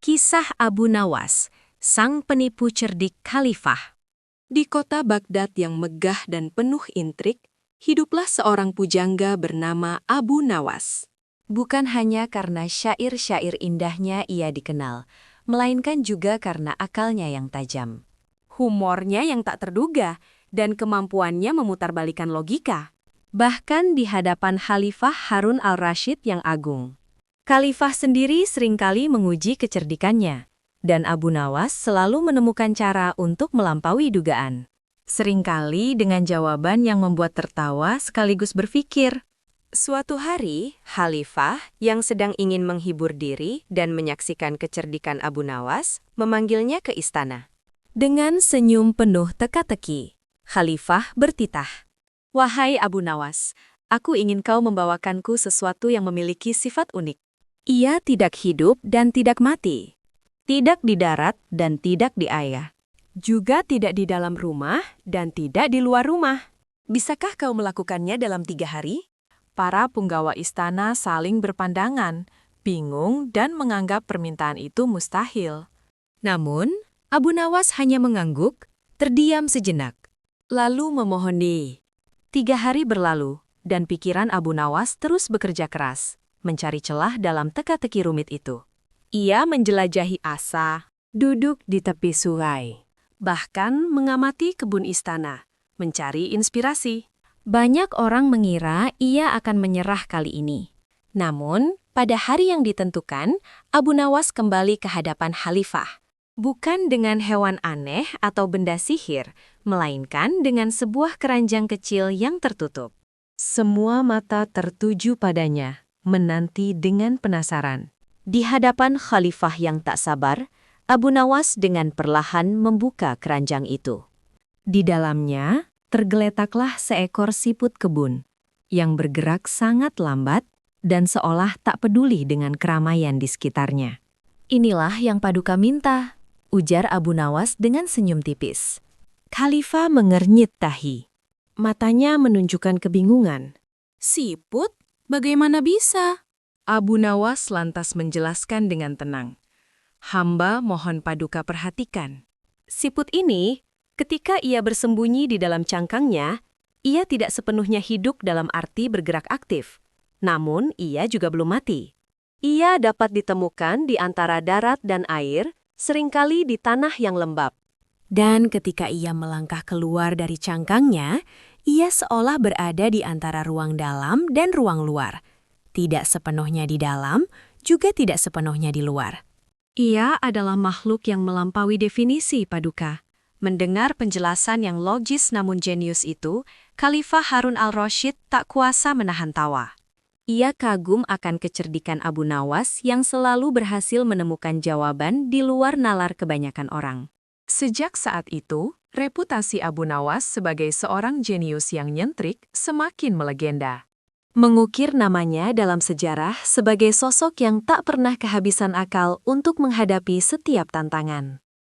Kisah Abu Nawas, sang penipu cerdik khalifah. Di kota Baghdad yang megah dan penuh intrik, hiduplah seorang pujangga bernama Abu Nawas. Bukan hanya karena syair-syair indahnya ia dikenal, melainkan juga karena akalnya yang tajam. Humornya yang tak terduga, dan kemampuannya memutarbalikkan logika. Bahkan di hadapan Khalifah Harun al-Rashid yang agung. Khalifah sendiri seringkali menguji kecerdikannya, dan Abu Nawas selalu menemukan cara untuk melampaui dugaan. Seringkali dengan jawaban yang membuat tertawa sekaligus berpikir. Suatu hari, Khalifah yang sedang ingin menghibur diri dan menyaksikan kecerdikan Abu Nawas memanggilnya ke istana. Dengan senyum penuh teka-teki, Khalifah bertitah. "Wahai Abu Nawas, aku ingin kau membawakanku sesuatu yang memiliki sifat unik. Ia tidak hidup dan tidak mati, tidak di darat dan tidak di air, juga tidak di dalam rumah dan tidak di luar rumah. Bisakah kau melakukannya dalam 3 hari? Para punggawa istana saling berpandangan, bingung dan menganggap permintaan itu mustahil. Namun, Abu Nawas hanya mengangguk, terdiam sejenak, lalu memohon diri. 3 hari berlalu, dan pikiran Abu Nawas terus bekerja keras, mencari celah dalam teka-teki rumit itu. Ia menjelajahi asa, duduk di tepi sungai, bahkan mengamati kebun istana, mencari inspirasi. Banyak orang mengira ia akan menyerah kali ini. Namun, pada hari yang ditentukan, Abu Nawas kembali ke hadapan Khalifah. Bukan dengan hewan aneh atau benda sihir, melainkan dengan sebuah keranjang kecil yang tertutup. Semua mata tertuju padanya, menanti dengan penasaran. Di hadapan Khalifah yang tak sabar, Abu Nawas dengan perlahan membuka keranjang itu. Di dalamnya, tergeletaklah seekor siput kebun, yang bergerak sangat lambat dan seolah tak peduli dengan keramaian di sekitarnya. "Inilah yang Paduka minta," ujar Abu Nawas dengan senyum tipis. Khalifah mengernyit dahi. Matanya menunjukkan kebingungan. "Siput? Bagaimana bisa?" Abu Nawas lantas menjelaskan dengan tenang. "Hamba mohon Paduka perhatikan. Siput ini, ketika ia bersembunyi di dalam cangkangnya, ia tidak sepenuhnya hidup dalam arti bergerak aktif. Namun, ia juga belum mati. Ia dapat ditemukan di antara darat dan air, seringkali di tanah yang lembab. Dan ketika ia melangkah keluar dari cangkangnya, ia seolah berada di antara ruang dalam dan ruang luar. Tidak sepenuhnya di dalam, juga tidak sepenuhnya di luar. Ia adalah makhluk yang melampaui definisi, Paduka." Mendengar penjelasan yang logis namun jenius itu, Khalifah Harun al-Rashid tak kuasa menahan tawa. Ia kagum akan kecerdikan Abu Nawas yang selalu berhasil menemukan jawaban di luar nalar kebanyakan orang. Sejak saat itu, reputasi Abu Nawas sebagai seorang jenius yang nyentrik semakin melegenda. Mengukir namanya dalam sejarah sebagai sosok yang tak pernah kehabisan akal untuk menghadapi setiap tantangan.